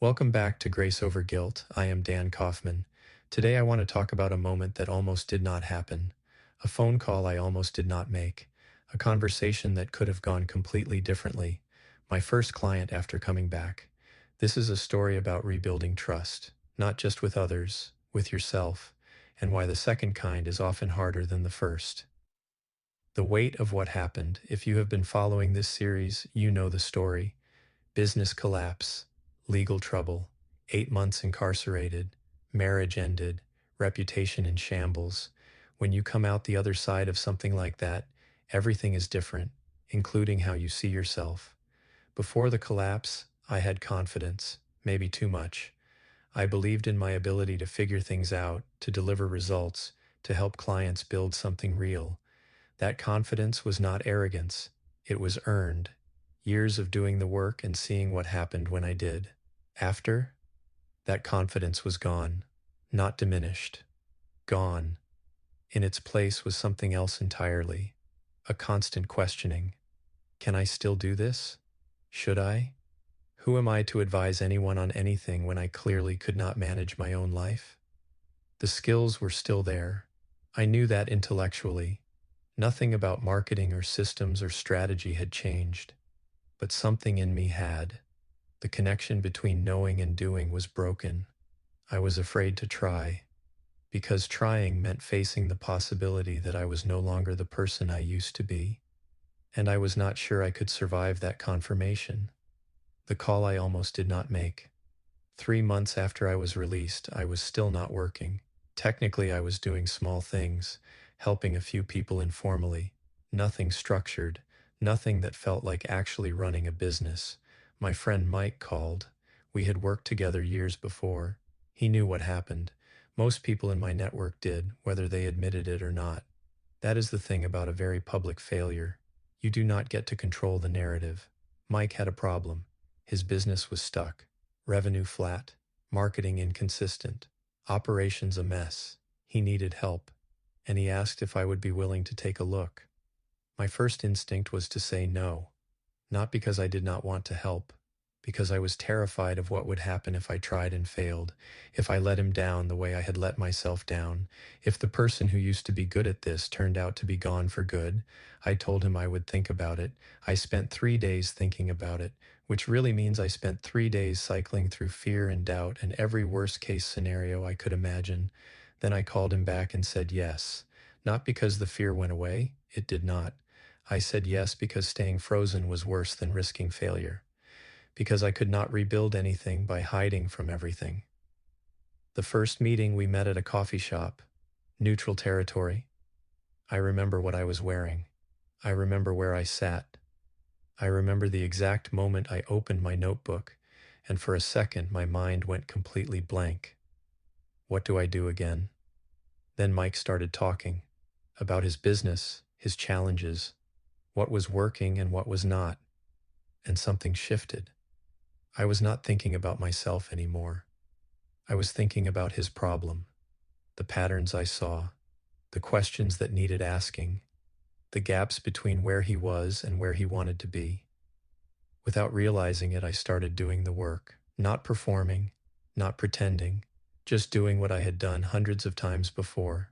Welcome back to Grace Over Guilt. I am Dan Kaufman. Today I want to talk about a moment that almost did not happen, a phone call I almost did not make, a conversation that could have gone completely differently, my first client after coming back. This is a story about rebuilding trust, not just with others, with yourself, and why the second kind is often harder than the first. The weight of what happened. If you have been following this series, you know the story. Business collapse, legal trouble, 8 months incarcerated, marriage ended, reputation in shambles. When you come out the other side of something like that, everything is different, including how you see yourself. Before the collapse, I had confidence, maybe too much. I believed in my ability to figure things out, to deliver results, to help clients build something real. That confidence was not arrogance, it was earned. Years of doing the work and seeing what happened when I did. After, that confidence was gone, not diminished. Gone. In its place was something else entirely. A constant questioning. Can I still do this? Should I? Who am I to advise anyone on anything when I clearly could not manage my own life? The skills were still there. I knew that intellectually. Nothing about marketing or systems or strategy had changed. But something in me had. The connection between knowing and doing was broken. I was afraid to try, because trying meant facing the possibility that I was no longer the person I used to be, and I was not sure I could survive that confirmation. The call I almost did not make. 3 months after I was released, I was still not working. Technically, I was doing small things, helping a few people informally. Nothing structured, nothing that felt like actually running a business. My friend Mike called. We had worked together years before. He knew what happened. Most people in my network did, whether they admitted it or not. That is the thing about a very public failure. You do not get to control the narrative. Mike had a problem. His business was stuck. Revenue flat. Marketing inconsistent. Operations a mess. He needed help. And he asked if I would be willing to take a look. My first instinct was to say no. Not because I did not want to help, because I was terrified of what would happen if I tried and failed, if I let him down the way I had let myself down, if the person who used to be good at this turned out to be gone for good. I told him I would think about it. I spent 3 days thinking about it, which really means I spent 3 days cycling through fear and doubt and every worst-case scenario I could imagine. Then I called him back and said yes. Not because the fear went away, it did not. I said yes because staying frozen was worse than risking failure, because I could not rebuild anything by hiding from everything. The first meeting we met at a coffee shop, neutral territory. I remember what I was wearing. I remember where I sat. I remember the exact moment I opened my notebook, and for a second my mind went completely blank. What do I do again? Then Mike started talking about his business, his challenges, what was working and what was not, and something shifted. I was not thinking about myself anymore. I was thinking about his problem, the patterns I saw, the questions that needed asking, the gaps between where he was and where he wanted to be. Without realizing it, I started doing the work, not performing, not pretending, just doing what I had done hundreds of times before.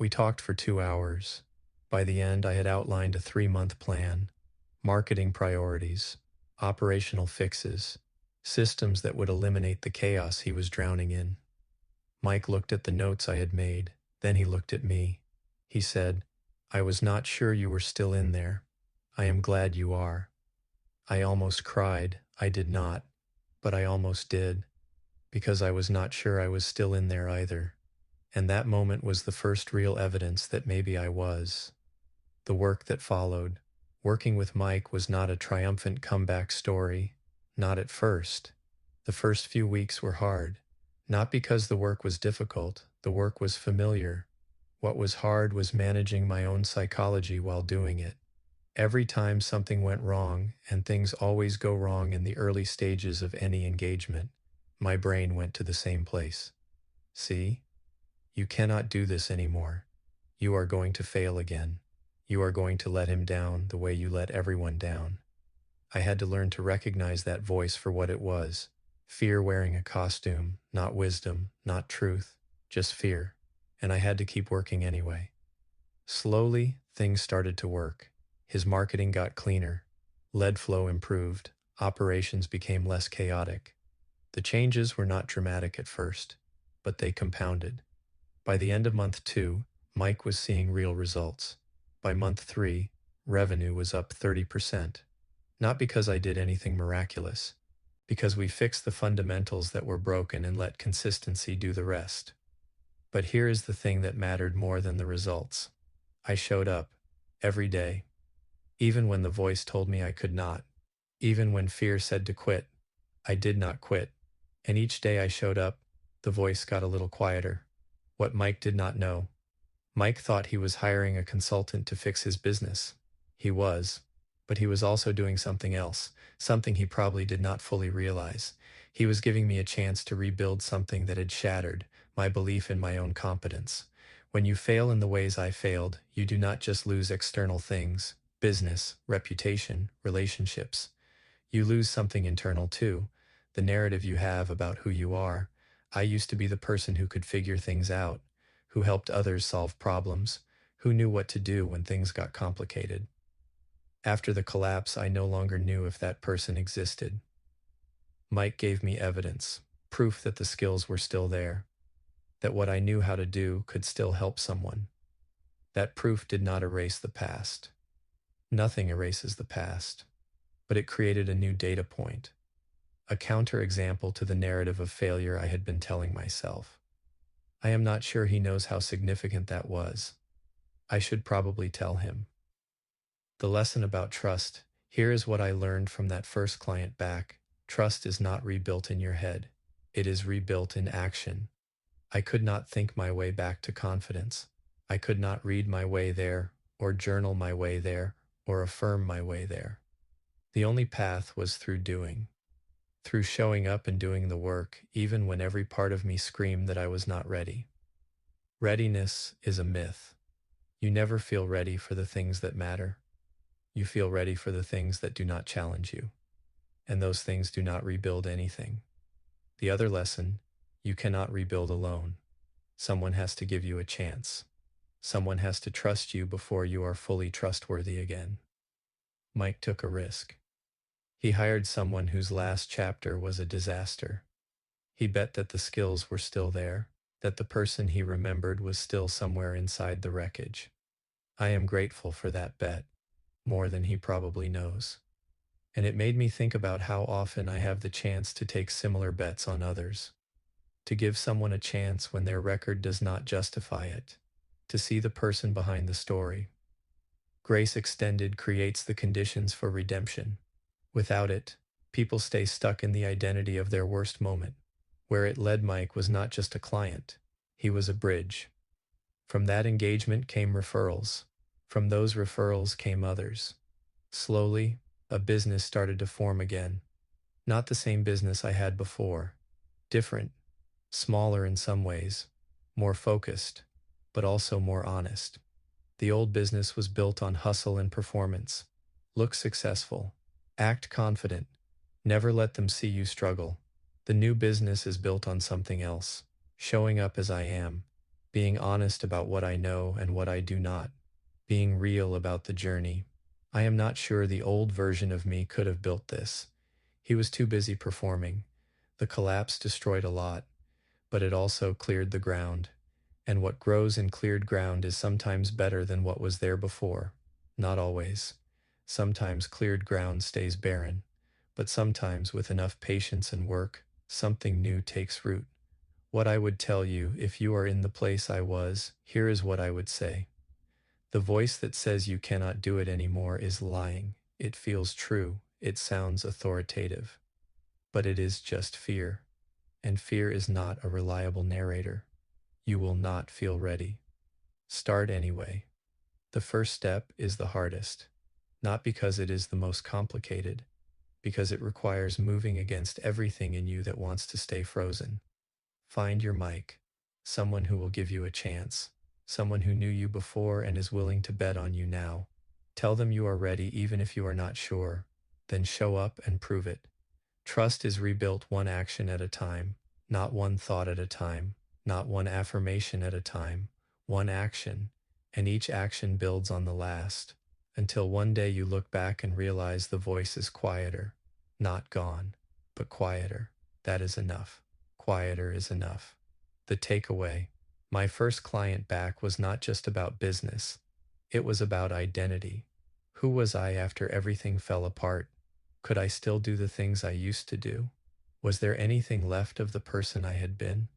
We talked for 2 hours. By the end, I had outlined a 3-month plan, marketing priorities, operational fixes, systems that would eliminate the chaos he was drowning in. Mike looked at the notes I had made, then he looked at me. He said, "I was not sure you were still in there. I am glad you are." I almost cried. I did not, but I almost did, because I was not sure I was still in there either. And that moment was the first real evidence that maybe I was. The work that followed, working with Mike, was not a triumphant comeback story. Not at first. The first few weeks were hard. Not because the work was difficult, the work was familiar. What was hard was managing my own psychology while doing it. Every time something went wrong, and things always go wrong in the early stages of any engagement, my brain went to the same place. See? You cannot do this anymore. You are going to fail again. You are going to let him down the way you let everyone down. I had to learn to recognize that voice for what it was. Fear wearing a costume, not wisdom, not truth, just fear. And I had to keep working anyway. Slowly, things started to work. His marketing got cleaner. Lead flow improved. Operations became less chaotic. The changes were not dramatic at first, but they compounded. By the end of month 2, Mike was seeing real results. By month 3, revenue was up 30%. Not because I did anything miraculous, because we fixed the fundamentals that were broken and let consistency do the rest. But here is the thing that mattered more than the results. I showed up every day, even when the voice told me I could not, even when fear said to quit. I did not quit. And each day I showed up, the voice got a little quieter. What Mike did not know. Mike thought he was hiring a consultant to fix his business. He was, but he was also doing something else, something he probably did not fully realize. He was giving me a chance to rebuild something that had shattered, my belief in my own competence. When you fail in the ways I failed, you do not just lose external things, business, reputation, relationships. You lose something internal too, the narrative you have about who you are. I used to be the person who could figure things out, who helped others solve problems, who knew what to do when things got complicated. After the collapse, I no longer knew if that person existed. Mike gave me evidence, proof that the skills were still there, that what I knew how to do could still help someone. That proof did not erase the past. Nothing erases the past, but it created a new data point, a counterexample to the narrative of failure I had been telling myself. I am not sure he knows how significant that was. I should probably tell him. The lesson about trust. Here is what I learned from that first client back. Trust is not rebuilt in your head. It is rebuilt in action. I could not think my way back to confidence. I could not read my way there, or journal my way there, or affirm my way there. The only path was through doing. Through showing up and doing the work, even when every part of me screamed that I was not ready. Readiness is a myth. You never feel ready for the things that matter. You feel ready for the things that do not challenge you. And those things do not rebuild anything. The other lesson, you cannot rebuild alone. Someone has to give you a chance. Someone has to trust you before you are fully trustworthy again. Mike took a risk. He hired someone whose last chapter was a disaster. He bet that the skills were still there, that the person he remembered was still somewhere inside the wreckage. I am grateful for that bet, more than he probably knows. And it made me think about how often I have the chance to take similar bets on others, to give someone a chance when their record does not justify it, to see the person behind the story. Grace extended creates the conditions for redemption. Without it, people stay stuck in the identity of their worst moment. Where it led Mike was not just a client, he was a bridge. From that engagement came referrals. From those referrals came others. Slowly, a business started to form again. Not the same business I had before. Different, smaller in some ways, more focused, but also more honest. The old business was built on hustle and performance. Look successful. Act confident. Never let them see you struggle. The new business is built on something else. Showing up as I am. Being honest about what I know and what I do not. Being real about the journey. I am not sure the old version of me could have built this. He was too busy performing. The collapse destroyed a lot, but it also cleared the ground. And what grows in cleared ground is sometimes better than what was there before. Not always. Sometimes cleared ground stays barren, but sometimes with enough patience and work, something new takes root. What I would tell you if you are in the place I was, here is what I would say. The voice that says you cannot do it anymore is lying. It feels true. It sounds authoritative. But it is just fear. And fear is not a reliable narrator. You will not feel ready. Start anyway. The first step is the hardest. Not because it is the most complicated, because it requires moving against everything in you that wants to stay frozen. Find your Mike, someone who will give you a chance, someone who knew you before and is willing to bet on you now. Tell them you are ready even if you are not sure, then show up and prove it. Trust is rebuilt one action at a time, not one thought at a time, not one affirmation at a time, one action, and each action builds on the last, until one day you look back and realize the voice is quieter, not gone, but quieter. That is enough. Quieter is enough. The takeaway: my first client back was not just about business, it was about identity. Who was I after everything fell apart? Could I still do the things I used to do? Was there anything left of the person I had been?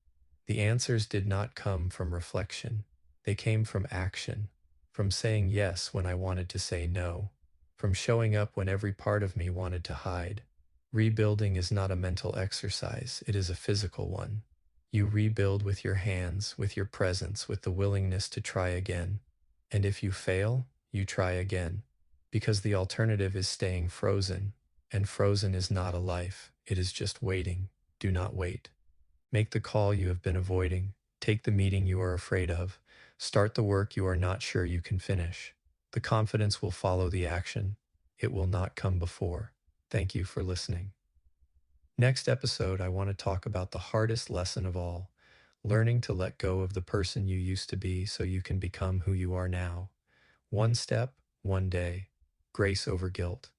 The answers did not come from reflection. They came from action, from saying yes when I wanted to say no, from showing up when every part of me wanted to hide. Rebuilding is not a mental exercise, it is a physical one. You rebuild with your hands, with your presence, with the willingness to try again. And if you fail, you try again. Because the alternative is staying frozen, and frozen is not a life, it is just waiting. Do not wait. Make the call you have been avoiding. Take the meeting you are afraid of. Start the work you are not sure you can finish. The confidence will follow the action. It will not come before. Thank you for listening. Next episode, I want to talk about the hardest lesson of all: learning to let go of the person you used to be so you can become who you are now. One step, one day. Grace over guilt.